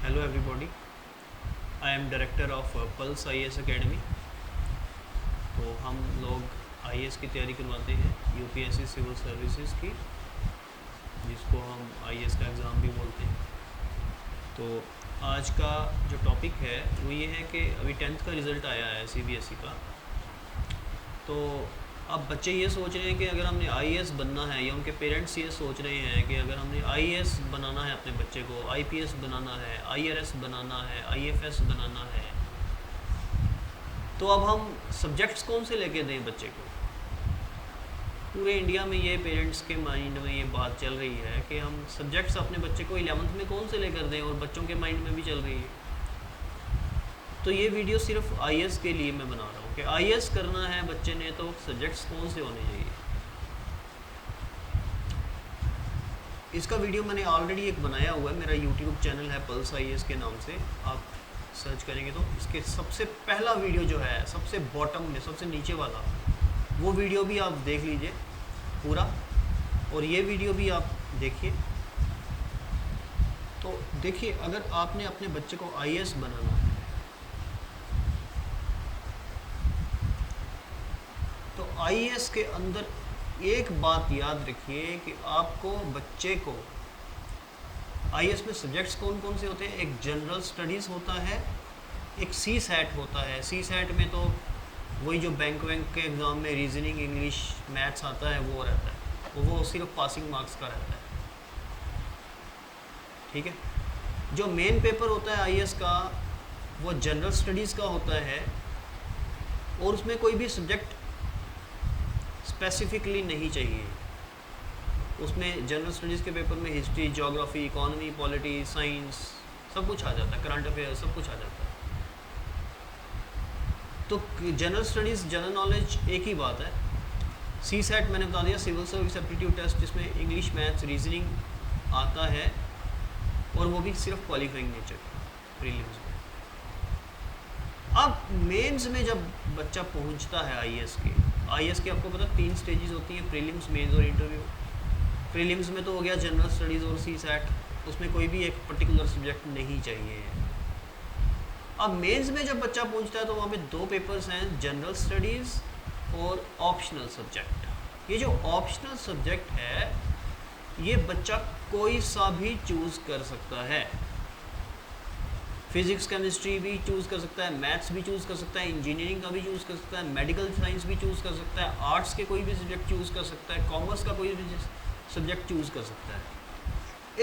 Hello everybody, I am director of Pulse IAS Academy। तो हम लोग IAS की तैयारी करवाते हैं UPSC सिविल सर्विसेज की, जिसको हम IAS का एग्ज़ाम भी बोलते हैं। तो आज का जो टॉपिक है वो ये है कि अभी 10th का रिज़ल्ट आया है CBSE का। तो अब बच्चे ये सोच रहे हैं कि अगर हमने IAS बनना है, या उनके पेरेंट्स ये सोच रहे हैं कि अगर हमने IAS बनाना है अपने बच्चे को, IPS बनाना है, IRS बनाना है, IFS बनाना है, तो अब हम सब्जेक्ट्स कौन से लेके दें बच्चे को। पूरे इंडिया में ये पेरेंट्स के माइंड में ये बात चल रही है कि हम सब्जेक्ट्स अपने बच्चे को 11th में कौन से लेकर दें, और बच्चों के माइंड में भी चल रही है। तो ये वीडियो सिर्फ IAS के लिए मैं बना रहा हूँ कि IAS करना है बच्चे ने तो सब्जेक्ट्स कौन से होने चाहिए। इसका वीडियो मैंने ऑलरेडी एक बनाया हुआ है, मेरा यूट्यूब चैनल है पल्स IAS के नाम से, आप सर्च करेंगे तो इसके सबसे पहला वीडियो जो है सबसे बॉटम में, सबसे नीचे वाला, वो वीडियो भी आप देख लीजिए पूरा, और ये वीडियो भी आप देखिए। तो देखिए, अगर आपने अपने बच्चे को IAS बनाना है तो IAS के अंदर एक बात याद रखिए कि आपको बच्चे को IAS में सब्जेक्ट्स कौन कौन से होते हैं। एक जनरल स्टडीज़ होता है, एक CSAT होता है। CSAT में तो वही जो बैंक के एग्ज़ाम में रीजनिंग, इंग्लिश, मैथ्स आता है वो रहता है, वो सिर्फ पासिंग मार्क्स का रहता है, ठीक है। जो मेन पेपर होता है IAS का वो जनरल स्टडीज़ का होता है, और उसमें कोई भी सब्जेक्ट स्पेसिफिकली नहीं चाहिए। उसमें जनरल स्टडीज़ के पेपर में history, geography, economy, polity, science सब कुछ आ जाता है, करंट अफेयर सब कुछ आ जाता है। तो जनरल स्टडीज़, जनरल नॉलेज एक ही बात है। CSAT मैंने बता दिया, सिविल सर्विस एप्टीट्यूड टेस्ट, जिसमें इंग्लिश, मैथ्स, रीजनिंग आता है, और वो भी सिर्फ क्वालिफाइंग नेचर प्रीलिम्स में। अब मेंस में जब बच्चा पहुंचता है IAS के आपको पता 3 स्टेजेस होती हैं, प्रीलिम्स, मेंस और इंटरव्यू। प्रीलिम्स में तो हो गया जनरल स्टडीज़ और CSAT, उसमें कोई भी एक पर्टिकुलर सब्जेक्ट नहीं चाहिए। अब मेंस में जब बच्चा पहुंचता है तो वहाँ पे 2 पेपर्स हैं, जनरल स्टडीज़ और ऑप्शनल सब्जेक्ट। ये जो ऑप्शनल सब्जेक्ट है ये बच्चा कोई सा भी चूज़ कर सकता है। फिजिक्स, केमिस्ट्री भी चूज़ कर सकता है, मैथ्स भी चूज़ कर सकता है, इंजीनियरिंग का भी चूज़ कर सकता है, मेडिकल साइंस भी चूज़ कर सकता है, आर्ट्स के कोई भी सब्जेक्ट चूज़ कर सकता है, कॉमर्स का कोई भी सब्जेक्ट चूज़ कर सकता है,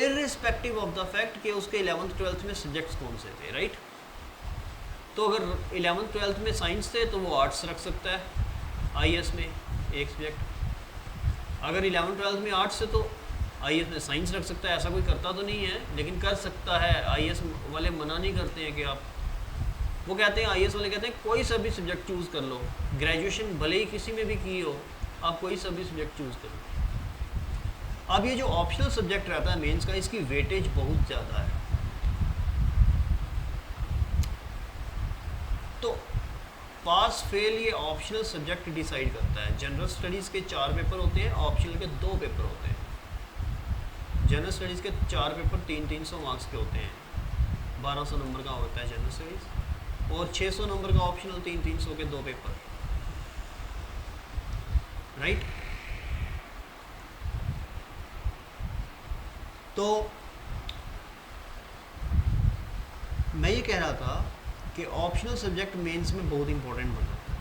इर्रिस्पेक्टिव ऑफ द फैक्ट कि उसके 11th 12th में सब्जेक्ट्स कौन से थे, राइट। तो अगर 11th 12th में साइंस थे तो वो आर्ट्स रख सकता है IAS में एक सब्जेक्ट। अगर 11th 12th में आर्ट्स है तो IAS में साइंस रख सकता है। ऐसा कोई करता तो नहीं है, लेकिन कर सकता है। IAS वाले मना नहीं करते हैं कि आप, वो कहते हैं, IAS वाले कहते हैं कोई सा भी सब्जेक्ट चूज़ कर लो, ग्रेजुएशन भले ही किसी में भी की हो, आप कोई सा भी सब्जेक्ट चूज़ कर लो। अब ये जो ऑप्शनल सब्जेक्ट रहता है मेंस का, इसकी वेटेज बहुत ज़्यादा है। तो पास फेल ये ऑप्शनल सब्जेक्ट डिसाइड करता है। जनरल स्टडीज़ के 4 पेपर होते हैं, ऑप्शनल के 2 पेपर होते हैं। जनरल स्टडीज़ के 4 पेपर 300 मार्क्स के होते हैं, 1200 नंबर का होता है जनरल स्टडीज़, और 600 नंबर का ऑप्शनल, 300 के 2 पेपर, राइट। तो मैं ये कह रहा था कि ऑप्शनल सब्जेक्ट मेंस में बहुत इंपॉर्टेंट बन जाता है।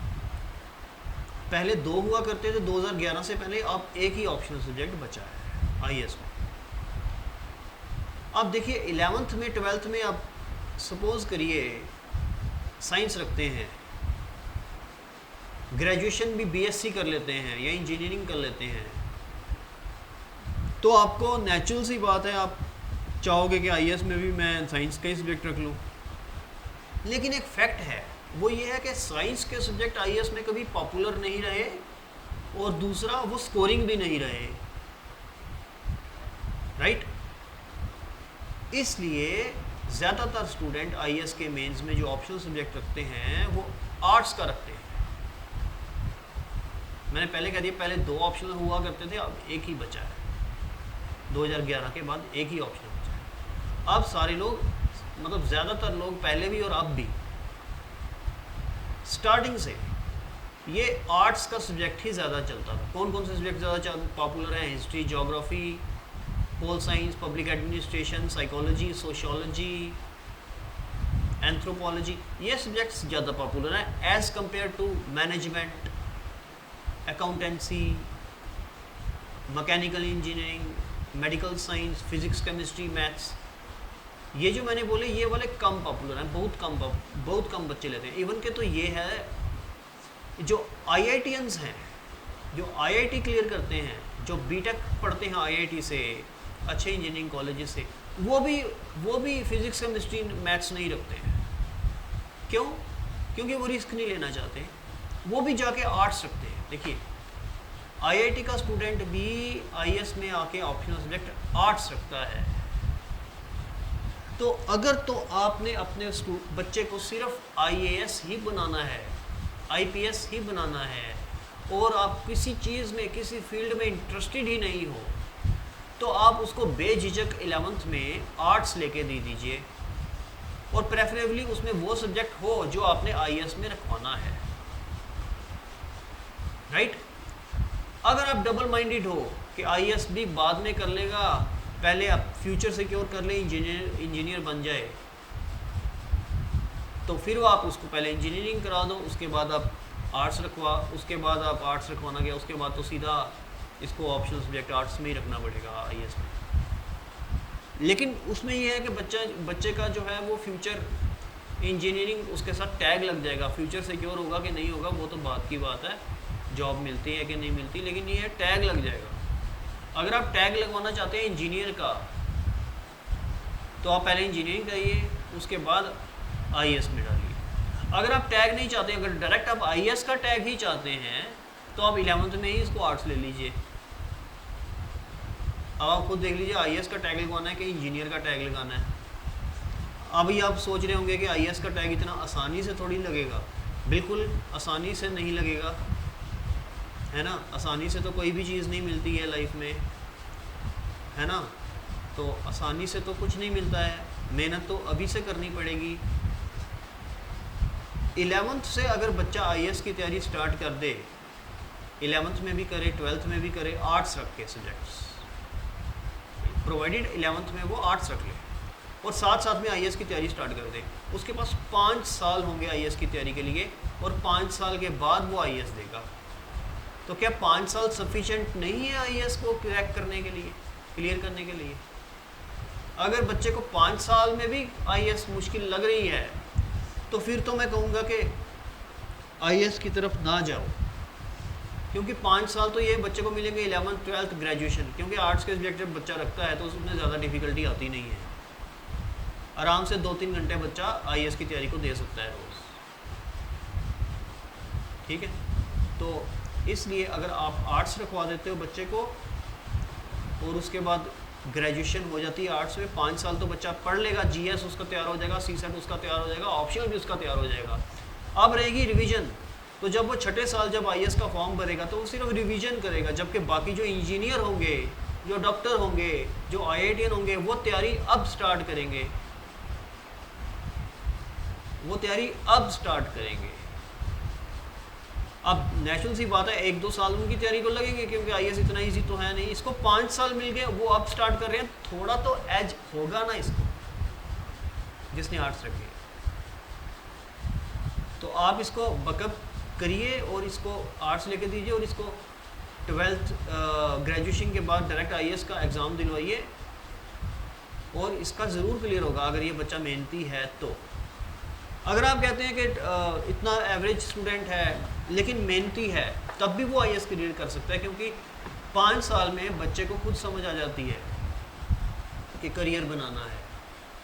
पहले 2 हुआ करते थे 2011 से पहले, अब एक ही ऑप्शनल सब्जेक्ट बचा है IAS में। अब देखिए 11th में 12th में आप सपोज करिए साइंस रखते हैं, ग्रेजुएशन भी BSc कर लेते हैं या इंजीनियरिंग कर लेते हैं, तो आपको नेचुरल सी बात है आप चाहोगे कि IAS में भी मैं साइंस का ही सब्जेक्ट रख लूँ। लेकिन एक फैक्ट है, वो ये है कि साइंस के सब्जेक्ट IAS में कभी पॉपुलर नहीं रहे, और दूसरा वो स्कोरिंग भी नहीं रहे, राइट। इसलिए ज़्यादातर स्टूडेंट IAS के मेंस में जो ऑप्शनल सब्जेक्ट रखते हैं वो आर्ट्स का रखते हैं। मैंने पहले कह दिया, पहले 2 ऑप्शनल हुआ करते थे, अब एक ही बचा है। 2011 के बाद एक ही ऑप्शनल बचा है। अब सारे लोग मतलब ज़्यादातर लोग पहले भी और अब भी स्टार्टिंग से ये आर्ट्स का सब्जेक्ट ही ज़्यादा चलता था। कौन कौन से सब्जेक्ट ज़्यादा पॉपुलर हैं? History, geography, pol science, public administration, psychology, sociology, anthropology, ये सब्जेक्ट्स ज़्यादा पॉपुलर हैं as compare to management, accountancy, mechanical engineering, medical science, physics, chemistry, maths. ये जो मैंने बोले ये वाले कम पॉपुलर हैं, बहुत कम बच्चे लेते हैं। इवन के तो ये है जो IITians हैं, जो IIT क्लियर करते हैं, जो बीटेक पढ़ते हैं IIT से, अच्छे इंजीनियरिंग कॉलेजेस से, वो भी फिजिक्स, केमिस्ट्री, मैथ्स नहीं रखते हैं। क्यों? क्योंकि वो रिस्क नहीं लेना चाहते, वो भी जाके आर्ट्स रखते हैं। देखिए IIT का स्टूडेंट भी IAS में आके ऑप्शनल सब्जेक्ट आर्ट्स रखता है। तो अगर तो आपने अपने बच्चे को सिर्फ IAS ही बनाना है, IPS ही बनाना है, और आप किसी चीज़ में, किसी फील्ड में इंटरेस्टेड ही नहीं हो, तो आप उसको बेझिझक 11th में आर्ट्स लेके दे दीजिए, और प्रेफरेबली उसमें वो सब्जेक्ट हो जो आपने IAS में रखवाना है, राइट? अगर आप डबल माइंडेड हो कि IAS भी बाद में कर लेगा, पहले आप फ्यूचर सिक्योर कर ले, इंजीनियर बन जाए, तो फिर वो आप उसको पहले इंजीनियरिंग करा दो, उसके बाद आप आर्ट्स उसके बाद आप आर्ट्स रखवाना गया, उसके बाद तो सीधा इसको ऑप्शनल सब्जेक्ट आर्ट्स में ही रखना पड़ेगा IAS में। लेकिन उसमें ये है कि बच्चे का जो है वो फ्यूचर इंजीनियरिंग उसके साथ टैग लग जाएगा। फ्यूचर सिक्योर होगा कि नहीं होगा वो तो बात की बात है, जॉब मिलती है कि नहीं मिलती, लेकिन ये है टैग लग जाएगा। अगर आप टैग लगवाना चाहते हैं इंजीनियर का, तो आप पहले इंजीनियरिंग करिए, उसके बाद IAS में डालिए। अगर आप टैग नहीं चाहते, अगर डायरेक्ट आप IAS का टैग ही चाहते हैं, तो आप 11th में ही इसको आर्ट्स ले लीजिए। अब आप खुद देख लीजिए IAS का टैग लगवाना है कि इंजीनियर का टैग लगाना है। अभी आप सोच रहे होंगे कि IAS का टैग इतना आसानी से थोड़ी लगेगा। बिल्कुल आसानी से नहीं लगेगा, है ना? आसानी से तो कोई भी चीज़ नहीं मिलती है लाइफ में, है ना? तो आसानी से तो कुछ नहीं मिलता है, मेहनत तो अभी से करनी पड़ेगी। 11th से अगर बच्चा IAS की तैयारी स्टार्ट कर दे, 11th में भी करे, 12th में भी करे, आर्ट्स रख के सब्जेक्ट्स, प्रोवाइडेड 11th में वो आर्ट्स रख ले, और साथ साथ में IAS की तैयारी स्टार्ट कर दे, उसके पास 5 साल होंगे IAS की तैयारी के लिए, और 5 साल के बाद वो IAS देगा। तो क्या 5 साल सफिशिएंट नहीं है IAS को क्रैक करने के लिए, क्लियर करने के लिए? अगर बच्चे को 5 साल में भी IAS मुश्किल लग रही है, तो फिर तो मैं कहूँगा कि IAS की तरफ ना जाओ, क्योंकि 5 साल तो ये बच्चे को मिलेंगे 11th 12th ग्रेजुएशन, क्योंकि आर्ट्स के सब्जेक्ट जब बच्चा रखता है तो उसमें ज़्यादा डिफ़िकल्टी आती नहीं है। आराम से 2-3 घंटे बच्चा IAS की तैयारी को दे सकता है रोज़, ठीक है? तो इसलिए अगर आप आर्ट्स रखवा देते हो बच्चे को, और उसके बाद ग्रेजुएशन हो जाती है आर्ट्स में, 5 साल तो बच्चा पढ़ लेगा, GS उसका तैयार हो जाएगा, CSET उसका तैयार हो जाएगा, ऑप्शनल भी उसका तैयार हो जाएगा। अब रहेगी रिवीजन, तो जब वो 6ठे साल जब IAS का फॉर्म भरेगा तो वो सिर्फ रिवीजन करेगा, जबकि बाकी जो इंजीनियर होंगे, जो डॉक्टर होंगे, जो IITian होंगे, वो तैयारी अब स्टार्ट करेंगे, वो तैयारी अब स्टार्ट करेंगे। अब नेचुरल सी बात है 1-2 साल उनकी तैयारी को लगेंगे, क्योंकि IAS इतना इजी तो है नहीं। इसको 5 साल मिल गए, वो अब स्टार्ट कर रहे हैं, थोड़ा तो एज होगा ना इसको, जिसने आर्ट्स रखी है। तो आप इसको बकअप करिए और इसको आर्ट्स लेके दीजिए, और इसको 12th ग्रेजुएशन के बाद डायरेक्ट IAS का एग्ज़ाम दिलवाइए, और इसका ज़रूर क्लियर होगा अगर ये बच्चा मेहनती है तो। अगर आप कहते हैं कि इतना एवरेज स्टूडेंट है लेकिन मेहनती है, तब भी वो IAS क्लियर कर सकता है, क्योंकि 5 साल में बच्चे को खुद समझ आ जाती है कि करियर बनाना है।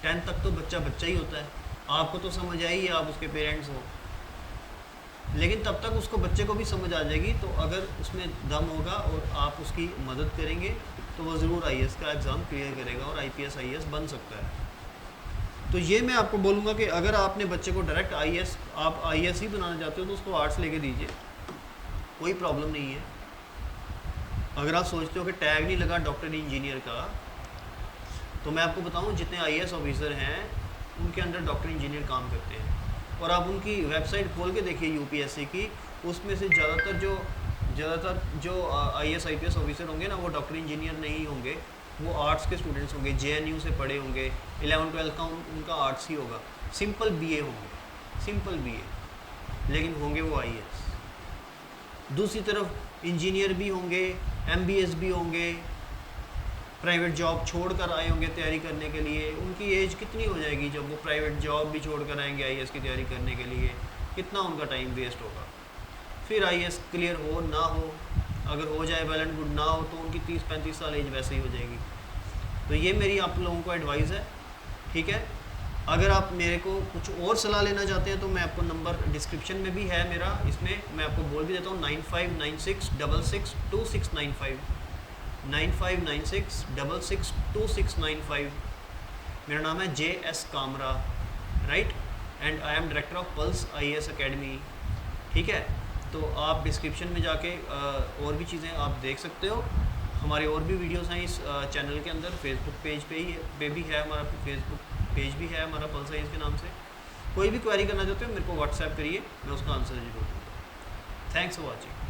10th तक तो बच्चा बच्चा ही होता है, आपको तो समझ आई है, आप उसके पेरेंट्स हो, लेकिन तब तक उसको बच्चे को भी समझ आ जाएगी। तो अगर उसमें दम होगा और आप उसकी मदद करेंगे तो वो ज़रूर IAS का एग्ज़ाम क्लियर करेगा और IPS IAS बन सकता है। तो ये मैं आपको बोलूँगा कि अगर आपने बच्चे को डायरेक्ट आप IAS ही बनाना चाहते हो तो उसको आर्ट्स लेके दीजिए, कोई प्रॉब्लम नहीं है। अगर आप सोचते हो कि टैग नहीं लगा डॉक्टर इंजीनियर का, तो मैं आपको बताऊँ जितने IAS ऑफिसर हैं उनके अंदर डॉक्टर इंजीनियर काम करते हैं। और आप उनकी वेबसाइट खोल के देखिए यूपीएससी की, उसमें से ज़्यादातर जो आईएएस आईपीएस ऑफिसर होंगे ना, वो डॉक्टर इंजीनियर नहीं होंगे, वो आर्ट्स के स्टूडेंट्स होंगे, जेएनयू से पढ़े होंगे, 11-12 का उनका आर्ट्स ही होगा, सिंपल बीए होंगे, सिंपल बीए, लेकिन होंगे वो आईएएस। दूसरी तरफ इंजीनियर भी होंगे, एमबीएस भी होंगे, प्राइवेट जॉब छोड़कर आए होंगे तैयारी करने के लिए। उनकी एज कितनी हो जाएगी जब वो प्राइवेट जॉब भी छोड़कर आएंगे आईएएस की तैयारी करने के लिए, कितना उनका टाइम वेस्ट होगा। फिर आईएएस क्लियर हो ना हो, अगर हो जाए वेल एंड गुड, ना हो तो उनकी 30-35 साल एज वैसे ही हो जाएगी। तो ये मेरी आप लोगों को एडवाइस है, ठीक है। अगर आप मेरे को कुछ और सलाह लेना चाहते हैं तो मैं आपको नंबर डिस्क्रिप्शन में भी है मेरा, इसमें मैं आपको बोल भी देता हूँ, 9596662695, 9596662695। मेरा नाम है JS Kamra, right, and I am director of pulse IAS academy, ठीक है। तो आप डिस्क्रिप्शन में जाके और भी चीज़ें आप देख सकते हो। हमारे और भी वीडियोस हैं इस चैनल के अंदर, फेसबुक पेज पे भी है हमारा, फेसबुक पेज भी है हमारा पल्स आईएएस के नाम से। कोई भी क्वेरी करना चाहते हो मेरे को व्हाट्सएप करिए, मैं उसका आंसर जरूर दूँगा। Thanks for watching.